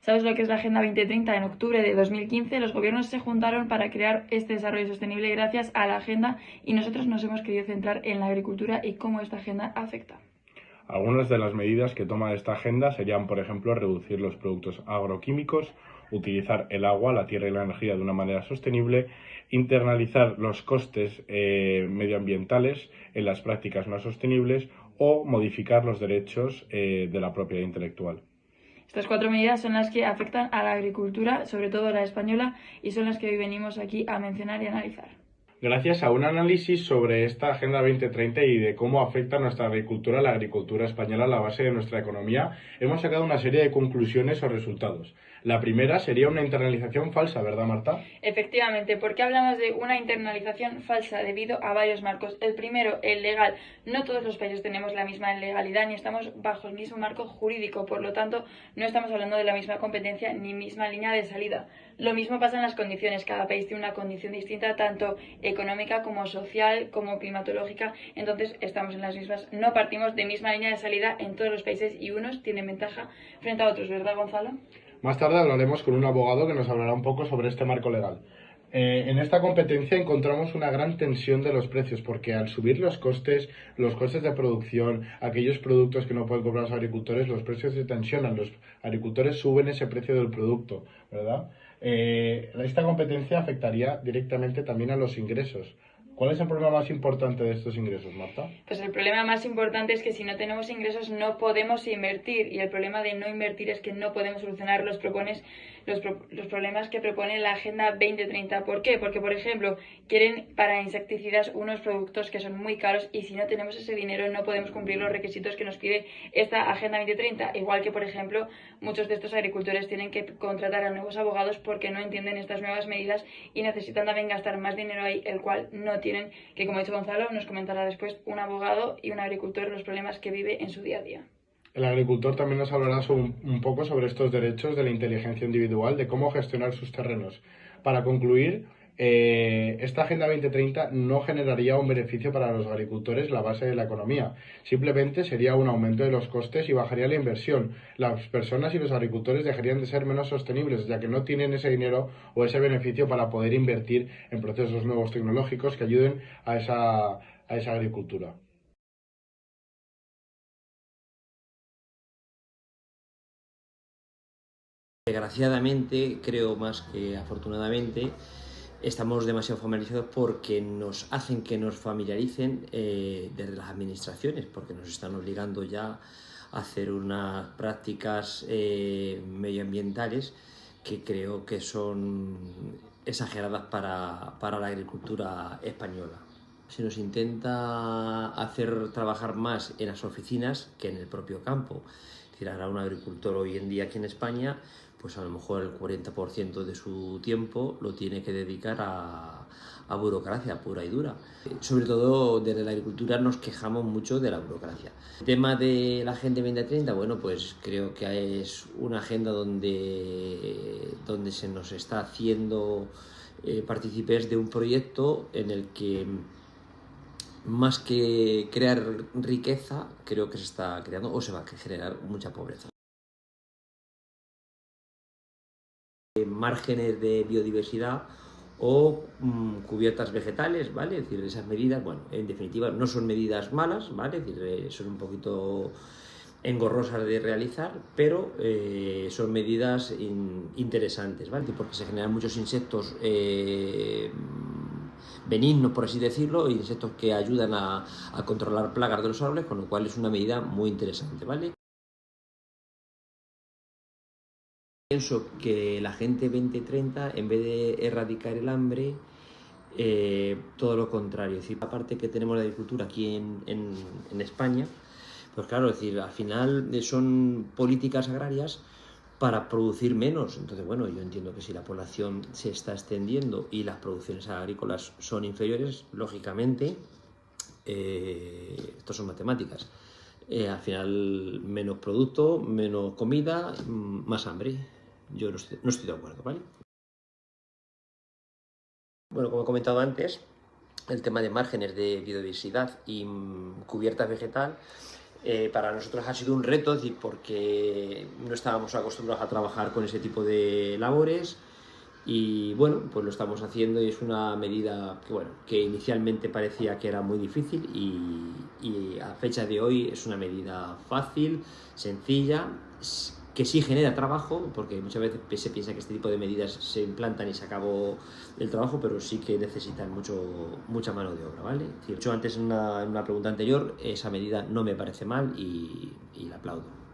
¿Sabes lo que es la Agenda 2030? En octubre de 2015 los gobiernos se juntaron para crear este desarrollo sostenible gracias a la agenda y nosotros nos hemos querido centrar en la agricultura y cómo esta agenda afecta. Algunas de las medidas que toma esta agenda serían, por ejemplo, reducir los productos agroquímicos, utilizar el agua, la tierra y la energía de una manera sostenible, internalizar los costes medioambientales en las prácticas no sostenibles o modificar los derechos de la propiedad intelectual. Estas 4 medidas son las que afectan a la agricultura, sobre todo la española, y son las que hoy venimos aquí a mencionar y analizar. Gracias a un análisis sobre esta Agenda 2030 y de cómo afecta nuestra agricultura, la agricultura española, la base de nuestra economía, hemos sacado una serie de conclusiones o resultados. La primera sería una internalización falsa, ¿verdad, Marta? Efectivamente, ¿por qué hablamos de una internalización falsa? Debido a varios marcos. El primero, el legal. No todos los países tenemos la misma legalidad ni estamos bajo el mismo marco jurídico, por lo tanto, no estamos hablando de la misma competencia ni misma línea de salida. Lo mismo pasa en las condiciones. Cada país tiene una condición distinta, tanto económica como social, como climatológica. Entonces, estamos en las mismas. No partimos de misma línea de salida en todos los países y unos tienen ventaja frente a otros, ¿verdad, Gonzalo? Más tarde hablaremos con un abogado que nos hablará un poco sobre este marco legal. En esta competencia encontramos una gran tensión de los precios porque al subir los costes de producción, aquellos productos que no pueden comprar los agricultores, los precios se tensionan, los agricultores suben ese precio del producto, ¿verdad? Esta competencia afectaría directamente también a los ingresos. ¿Cuál es el problema más importante de estos ingresos, Marta? Pues el problema más importante es que si no tenemos ingresos no podemos invertir y el problema de no invertir es que no podemos solucionar los problemas que propone la Agenda 2030. ¿Por qué? Porque, por ejemplo, quieren para insecticidas unos productos que son muy caros y si no tenemos ese dinero no podemos cumplir los requisitos que nos pide esta Agenda 2030. Igual que, por ejemplo, muchos de estos agricultores tienen que contratar a nuevos abogados porque no entienden estas nuevas medidas y necesitan también gastar más dinero ahí, el cual no tienen, que como ha dicho Gonzalo, nos comentará después un abogado y un agricultor los problemas que vive en su día a día. El agricultor también nos hablará un poco sobre estos derechos de la inteligencia individual, de cómo gestionar sus terrenos. Para concluir, esta Agenda 2030 no generaría un beneficio para los agricultores, la base de la economía. Simplemente sería un aumento de los costes y bajaría la inversión. Las personas y los agricultores dejarían de ser menos sostenibles, ya que no tienen ese dinero o ese beneficio para poder invertir en procesos nuevos tecnológicos que ayuden a esa agricultura. Desgraciadamente, creo más que afortunadamente, estamos demasiado familiarizados porque nos hacen que nos familiaricen desde las administraciones, porque nos están obligando ya a hacer unas prácticas medioambientales que creo que son exageradas para la agricultura española. Se nos intenta hacer trabajar más en las oficinas que en el propio campo. Es decir, ahora un agricultor hoy en día aquí en España, pues a lo mejor el 40% de su tiempo lo tiene que dedicar a burocracia pura y dura. Sobre todo desde la agricultura nos quejamos mucho de la burocracia. El tema de la Agenda 2030, bueno, pues creo que es una agenda donde se nos está haciendo partícipes de un proyecto en el que más que crear riqueza, creo que se está creando o se va a generar mucha pobreza. Márgenes de biodiversidad o cubiertas vegetales, ¿vale? Es decir, esas medidas, bueno, en definitiva no son medidas malas, ¿vale? Es decir, son un poquito engorrosas de realizar, pero son medidas interesantes, ¿vale? Porque se generan muchos insectos benignos, por así decirlo, insectos que ayudan a controlar plagas de los árboles, con lo cual es una medida muy interesante, ¿vale? Pienso que la Agenda 2030, en vez de erradicar el hambre, todo lo contrario. Es decir, la parte que tenemos de agricultura aquí en España, pues claro, es decir, al final son políticas agrarias para producir menos. Entonces, bueno, yo entiendo que si la población se está extendiendo y las producciones agrícolas son inferiores, lógicamente, esto son matemáticas. Al final, menos producto, menos comida, más hambre. Yo no estoy de acuerdo, ¿vale? Bueno, como he comentado antes, el tema de márgenes de biodiversidad y cubierta vegetal Para nosotros ha sido un reto, es decir, porque no estábamos acostumbrados a trabajar con ese tipo de labores y bueno, pues lo estamos haciendo y es una medida que, bueno, que inicialmente parecía que era muy difícil y a fecha de hoy es una medida fácil, sencilla, que sí genera trabajo, porque muchas veces se piensa que este tipo de medidas se implantan y se acabó el trabajo, pero sí que necesitan mucha mano de obra, ¿vale? Es decir, yo antes en una pregunta anterior, esa medida no me parece mal y la aplaudo.